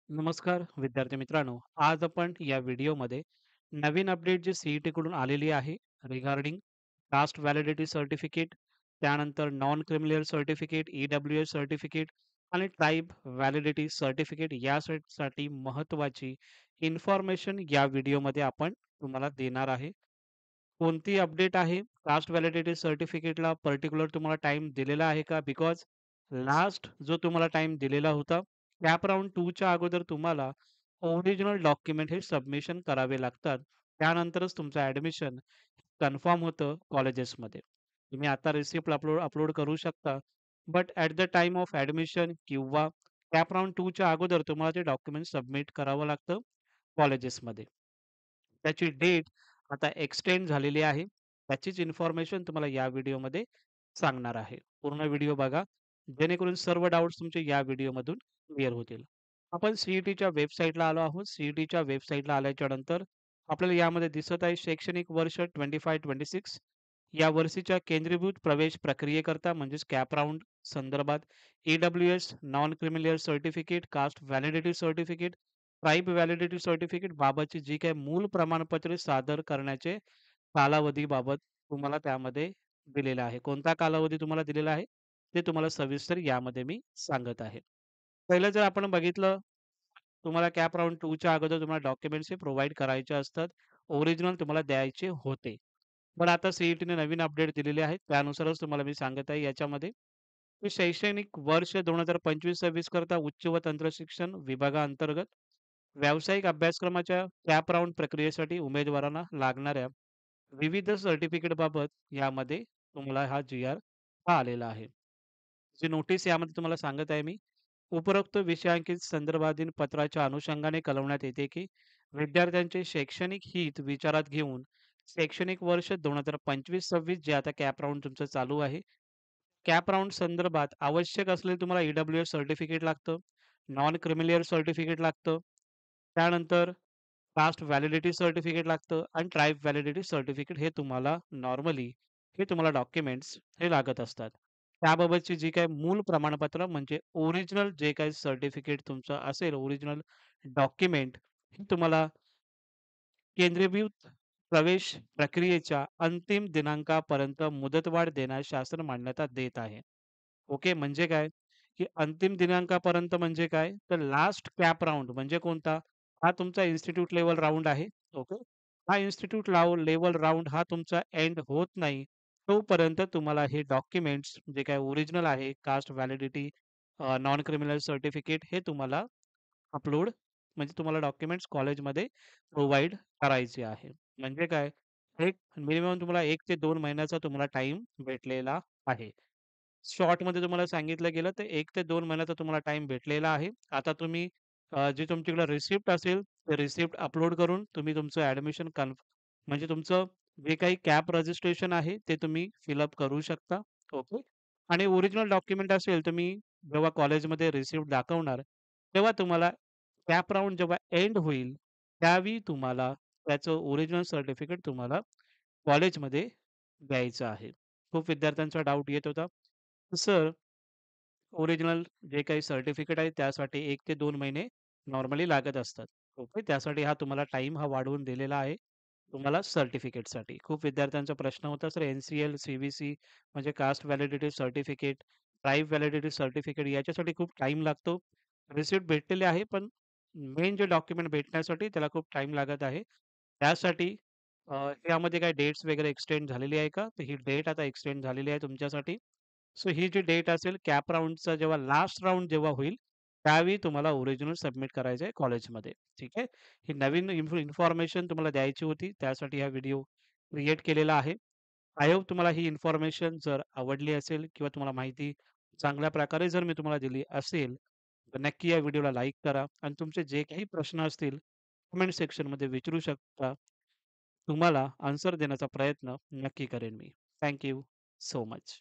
नमस्कार विद्यार्थी मित्रांनो. आज आपण या व्हिडिओमध्ये नवीन अपडेट जी CET कडून आलेली आहे रिगार्डिंग कास्ट व्हॅलिडिटी सर्टिफिकेट, त्यानंतर non criminal certificate, EWS certificate आणि ट्राइब व्हॅलिडिटी सर्टिफिकेट यासाठी महत्त्वाची इन्फॉर्मेशन या व्हिडिओमध्ये आपण तुम्हाला देणार आहे. कोणती अपडेट आहे? कास्ट व्हॅलिडिटी सर्टिफिकेटला पर्टिक्युलर तुम्हाला टाईम दिलेला आहे का? बिकॉज लास्ट जो तुम्हाला टाईम दिलेला होता, कॅप राउंड 2 च्या अगोदर तुम्हाला ओरिजिनल डॉक्युमेंट हे सबमिशन करावे लागतात. त्यानंतरच तुमचं ॲडमिशन कन्फर्म होतं कॉलेजेसमध्ये. तुम्ही आता रिसिप्ट अपलोड अपलोड करू शकता. But at the time of admission किंवा कॅप राउंड 2 च्या अगोदर तुम्हाला ते डॉक्युमेंट सबमिट करावं लागतं कॉलेजेसमध्ये. त्याची डेट आता एक्सटेंड झालेली आहे. त्याचीच इन्फॉर्मेशन तुम्हाला या व्हिडिओमध्ये सांगणार आहे. पूर्ण व्हिडिओ बघा, जेणेकरून सर्व डाउट्स तुमचे या व्हिडिओमधून क्लिअर होतील. आपण CETच्या वेबसाईटला आलो आहोत. CETच्या वेबसाईटला आल्याच्या नंतर आपल्याला यामध्ये दिसत आहे शैक्षणिक वर्ष 25-26 या वर्षीच्या केंद्रीभूत प्रवेश प्रक्रियेकरता म्हणजेच कॅप राउंड संदर्भात EWS, non criminal certificate, caste validity certificate, tribe validity certificate बाबतची जी काही मूळ प्रमाणपत्रे सादर करण्याचे कालावधीबाबत तुम्हाला त्यामध्ये दिलेलं आहे. कोणता कालावधी तुम्हाला दिलेला आहे, ते तुम्हाला सविस्तर यामध्ये मी सांगत आहे. पहिलं जर आपण बघितलं, तुम्हाला कॅप राउंड 2 च्या अगोदर तुम्हाला डॉक्युमेंट्स हे प्रोव्हाईड करायचे असतात. ओरिजिनल तुम्हाला द्यायचे होते. पण आता CETने नवीन अपडेट दिलेले आहेत. त्यानुसारच तुम्हाला मी सांगत आहे याच्यामध्ये, की शैक्षणिक वर्ष 2025-26 करता उच्च व तंत्रशिक्षण विभागाअंतर्गत व्यावसायिक अभ्यासक्रमाच्या कॅप राउंड प्रक्रियेसाठी उमेदवारांना लागणाऱ्या विविध सर्टिफिकेटबाबत यामध्ये तुम्हाला हा जी-आर हा आलेला आहे. जी नोटीस यामध्ये तुम्हाला सांगत आहे मी, उपरोक्त विषयांकित संदर्भाधीन पत्राच्या अनुषंगाने कळवण्यात येते, की विद्यार्थ्यांचे शैक्षणिक हित विचारात घेऊन शैक्षणिक वर्ष 2025-26 जे आता कॅप राउंड तुमचं चालू आहे. कॅप राउंड संदर्भात आवश्यक असलेले तुम्हाला EWS सर्टिफिकेट लागतं, नॉन क्रिमिलियर सर्टिफिकेट लागतं. त्यानंतर कास्ट व्हॅलिडिटी सर्टिफिकेट लागतं आणि ट्राइब व्हॅलिडिटी सर्टिफिकेट हे तुम्हाला नॉर्मली हे तुम्हाला डॉक्युमेंट्स हे लागत असतात. त्याबाबतची जी काही मूळ प्रमाणपत्र म्हणजे ओरिजिनल जे काही सर्टिफिकेट तुमचं असेल, ओरिजिनल डॉक्युमेंट हे तुम्हाला केंद्रीभूत प्रवेश प्रक्रियेच्या अंतिम दिनांकापर्यंत मुदतवाढ देण्यास शासन मान्यता देत आहे. ओके, म्हणजे काय? की अंतिम दिनांकापर्यंत म्हणजे काय? तर लास्ट कॅप राउंड म्हणजे कोणता? हा तुमचा इन्स्टिट्यूट लेव्हल राउंड आहे. ओके. हा इन्स्टिट्यूट लेव्हल राउंड हा तुमचा एंड होत नाही. तोपर्यंत तुम्हाला हे डॉक्युमेंट्स जे काही ओरिजिनल आहे, caste validity, non criminal certificate हे तुम्हाला अपलोड म्हणजे तुम्हाला डॉक्युमेंट्स कॉलेजमध्ये प्रोव्हाईड करायचे आहे. म्हणजे काय? एक मिनिमम तुम्हाला 1 ते 2 महिन्याचा तुम्हाला टाईम भेटलेला आहे. शॉर्टमध्ये तुम्हाला सांगितलं गेलं तर 1 ते 2 महिन्याचा तुम्हाला टाईम भेटलेला आहे. आता तुम्ही जे तुमच्याकडे रिसिप्ट असेल, ते रिसिप्ट अपलोड करून तुम्ही तुमचं ॲडमिशन म्हणजे तुमचं जे काही कॅप रजिस्ट्रेशन आहे, ते तुम्ही फिल करू शकता. ओके. आणि ओरिजिनल डॉक्युमेंट असेल, तुम्ही जेव्हा कॉलेजमध्ये रिसिप्ट दाखवणार, तेव्हा तुम्हाला कॅप राउंड जेव्हा एंड होईल, त्यावेळी तुम्हाला त्याचं ओरिजिनल सर्टिफिकेट तुम्हाला कॉलेजमध्ये द्यायचं आहे. खूप विद्यार्थ्यांचा डाउट येत होता. सर, ओरिजिनल जे काही सर्टिफिकेट आहे त्यासाठी 1 ते 2 महिने नॉर्मली लागत असतात. ओके. त्यासाठी हा तुम्हाला टाईम हा वाढवून दिलेला आहे. तुम्हाला सर्टिफिकेटसाठी. खूप विद्यार्थ्यांचा प्रश्न होता, सर NCL, CVC म्हणजे caste validity certificate, tribe validity certificate याच्यासाठी खूप टाईम लागतो. रिसिप्ट भेटलेले आहे, पण मेन जे डॉक्युमेंट भेटण्यासाठी त्याला खूप टाईम लागत आहे. त्यासाठी यामध्ये काही डेट्स वगैरे एक्सटेंड झालेली आहे का? तर ही डेट आता एक्सटेंड झालेली आहे तुमच्यासाठी. सो ही जी डेट असेल कॅप राउंडचा जेव्हा लास्ट राउंड जेव्हा होईल, त्यावेळी तुम्हाला ओरिजिनल सबमिट करायचं आहे कॉलेजमध्ये. ठीक आहे. ही नवीन इन्फॉर्मेशन तुम्हाला द्यायची होती. त्यासाठी हा व्हिडिओ क्रिएट केलेला आहे. आय होप तुम्हाला ही इन्फॉर्मेशन जर आवडली असेल किंवा तुम्हाला माहिती चांगल्या प्रकारे जर मी तुम्हाला दिली असेल, तर नक्की या व्हिडिओला लाईक करा आणि तुमचे जे काही प्रश्न असतील कमेंट सेक्शनमध्ये विचारू शकता. तुम्हाला आन्सर देण्याचा प्रयत्न नक्की करेन मी. Thank so much.